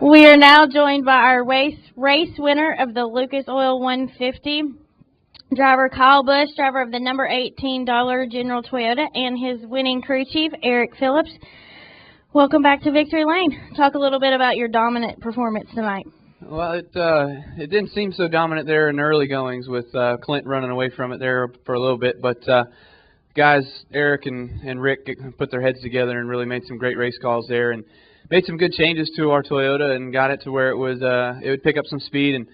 We are now joined by our race winner of the Lucas Oil 150, driver Kyle Busch, driver of the number 18 General Toyota, and his winning crew chief, Eric Phillips. Welcome back to Victory Lane. Talk a little bit about your dominant performance tonight. Well, it didn't seem so dominant there in the early goings with Clint running away from it there for a little bit, but guys, Eric and Rick put their heads together and really made some great race calls there and made some good changes to our Toyota and got it to where it would pick up some speed and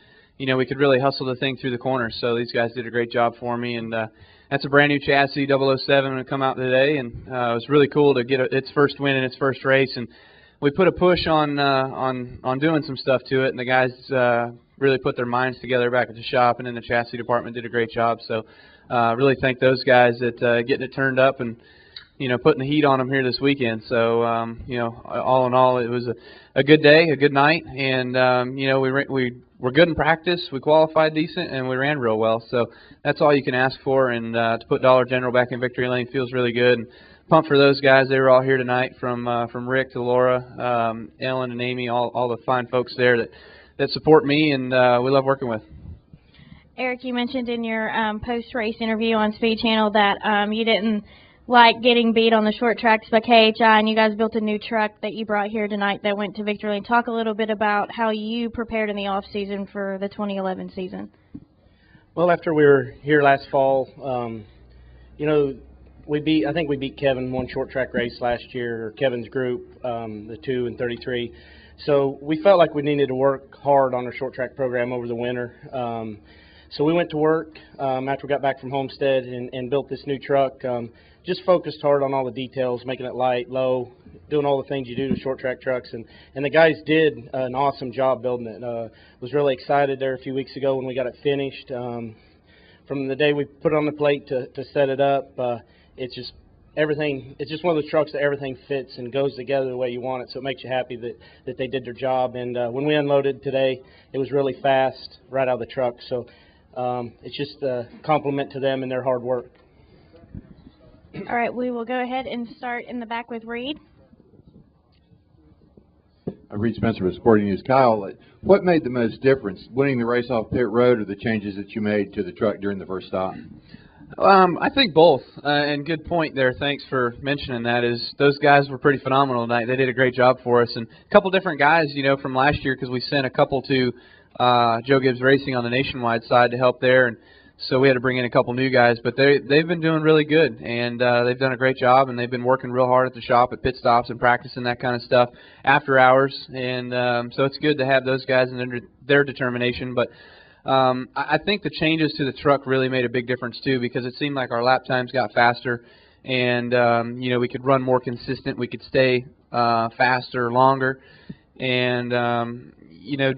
we could really hustle the thing through the corners. So these guys did a great job for me, and that's a brand new chassis 007 to come out today, and it was really cool to get its first win in its first race. And we put a push on doing some stuff to it, and the guys really put their minds together back at the shop, and in the chassis department did a great job. So really thank those guys at getting it turned up and putting the heat on them here this weekend. So all in all, it was a good day, a good night, and we were good in practice. We qualified decent, and we ran real well. So that's all you can ask for. And to put Dollar General back in Victory Lane feels really good. And pumped for those guys. They were all here tonight, from Rick to Laura, Ellen and Amy, all the fine folks there that support me, and we love working with. Eric, you mentioned in your post-race interview on Speed Channel that you didn't like getting beat on the short tracks by KHI, and you guys built a new truck that you brought here tonight that went to Victory Lane. Talk a little bit about how you prepared in the off-season for the 2011 season. Well, after we were here last fall, I think we beat Kevin one short track race last year, or Kevin's group, the 2 and 33. So we felt like we needed to work hard on our short track program over the winter. So we went to work after we got back from Homestead and built this new truck. Just focused hard on all the details, making it light, low, doing all the things you do to short track trucks. And the guys did an awesome job building it. Was really excited there a few weeks ago when we got it finished. From the day we put it on the plate to set it up, it's just everything. It's just one of those trucks that everything fits and goes together the way you want it. So it makes you happy that they did their job. And when we unloaded today, it was really fast right out of the truck. So it's just a compliment to them and their hard work. All right, we will go ahead and start in the back with Reed. Reed Spencer with Sporting News. Kyle, what made the most difference, winning the race off pit road or the changes that you made to the truck during the first stop? I think both, and good point there. Thanks for mentioning that. Is those guys were pretty phenomenal tonight. They did a great job for us, and a couple different guys, from last year, because we sent a couple to Joe Gibbs Racing on the nationwide side to help there, and so we had to bring in a couple new guys. But they've been doing really good, and they've done a great job, and they've been working real hard at the shop at pit stops and practicing that kind of stuff after hours, and so it's good to have those guys and their determination. But I think the changes to the truck really made a big difference too, because it seemed like our lap times got faster, and we could run more consistent. We could stay faster, longer, and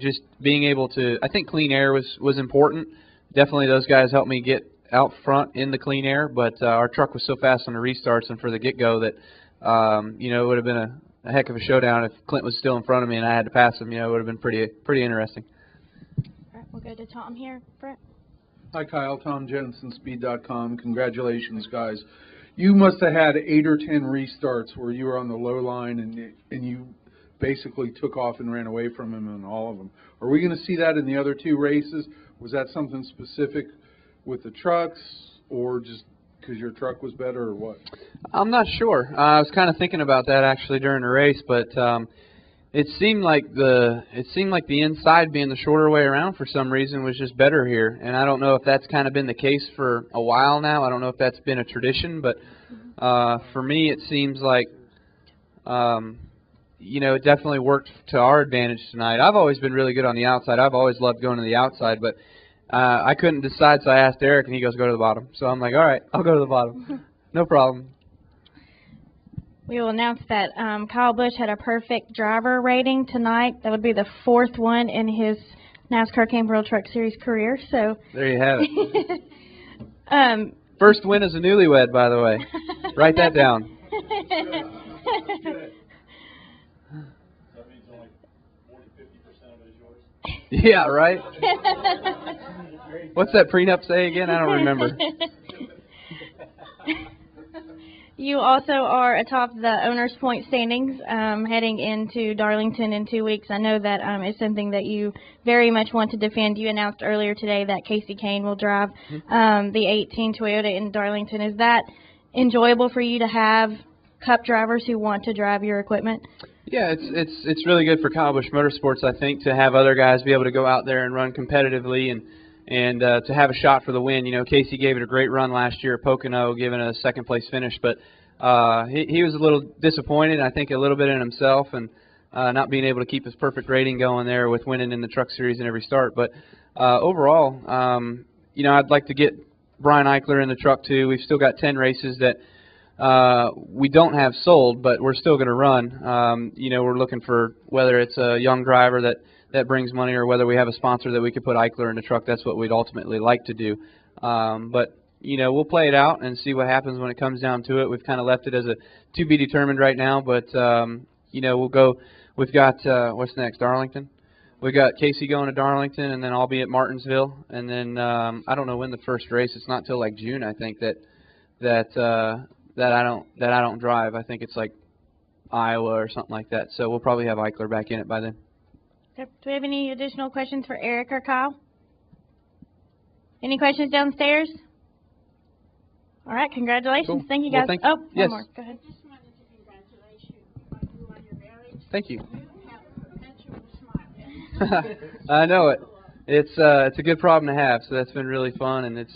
just being able to. I think clean air was important. Definitely, those guys helped me get out front in the clean air, but our truck was so fast on the restarts and for the get-go that it would have been a heck of a showdown if Clint was still in front of me and I had to pass him. It would have been pretty interesting. We'll go to Tom here. Brett. Hi, Kyle. Tom Jensen, Speed.com. Congratulations, guys. You must have had 8 or 10 restarts where you were on the low line and you basically took off and ran away from him in all of them. Are we going to see that in the other 2 races? Was that something specific with the trucks, or just because your truck was better, or what? I'm not sure. I was kind of thinking about that actually during the race, but it seemed like the inside being the shorter way around for some reason was just better here, and I don't know if that's kind of been the case for a while now. I don't know if that's been a tradition, but for me it seems like it definitely worked to our advantage tonight. I've always been really good on the outside. I've always loved going to the outside, but I couldn't decide, so I asked Eric, and he goes, go to the bottom. So I'm like, all right, I'll go to the bottom. No problem. We will announce that Kyle Busch had a perfect driver rating tonight. That would be the 4th one in his NASCAR Camping World Truck Series career. So there you have it. First win as a newlywed, by the way. Write that down. Yeah, right? What's that prenup say again? I don't remember. You also are atop the owners' point standings heading into Darlington in 2 weeks. I know that is something that you very much want to defend. You announced earlier today that Casey Kane will drive the 18 Toyota in Darlington. Is that enjoyable for you to have Cup drivers who want to drive your equipment? Yeah, it's really good for Kyle Busch Motorsports, I think, to have other guys be able to go out there and run competitively and to have a shot for the win. You know, Casey gave it a great run last year at Pocono, giving a second-place finish, but he was a little disappointed, I think, a little bit in himself, and not being able to keep his perfect rating going there with winning in the Truck Series in every start. But overall, you know, I'd like to get Brian Eichler in the truck too. We've still got 10 races that we don't have sold, but we're still going to run. You know, we're looking for whether it's a young driver that brings money or whether we have a sponsor that we could put Eichler in the truck. That's what we'd ultimately like to do. But, you know, we'll play it out and see what happens when it comes down to it. We've kind of left it as a to be determined right now, but, you know, we'll go. We've got, what's next, Darlington? We got Casey going to Darlington, and then I'll be at Martinsville. And then I don't know when the first race. It's not till like June, I think, that I don't drive. I think it's like Iowa or something like that. So we'll probably have Eichler back in it by then. Do we have any additional questions for Eric or Kyle? Any questions downstairs? All right, congratulations. Cool. Thank you, Well, guys. thank you. Yes. Yes. One more. Go ahead. Thank you. I know it. It's a good problem to have, so that's been really fun, and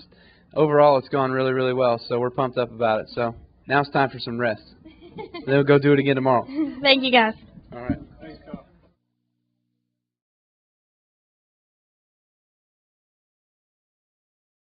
overall it's gone really, really well, so we're pumped up about it. So now it's time for some rest. Then we'll go do it again tomorrow. Thank you, guys. All right.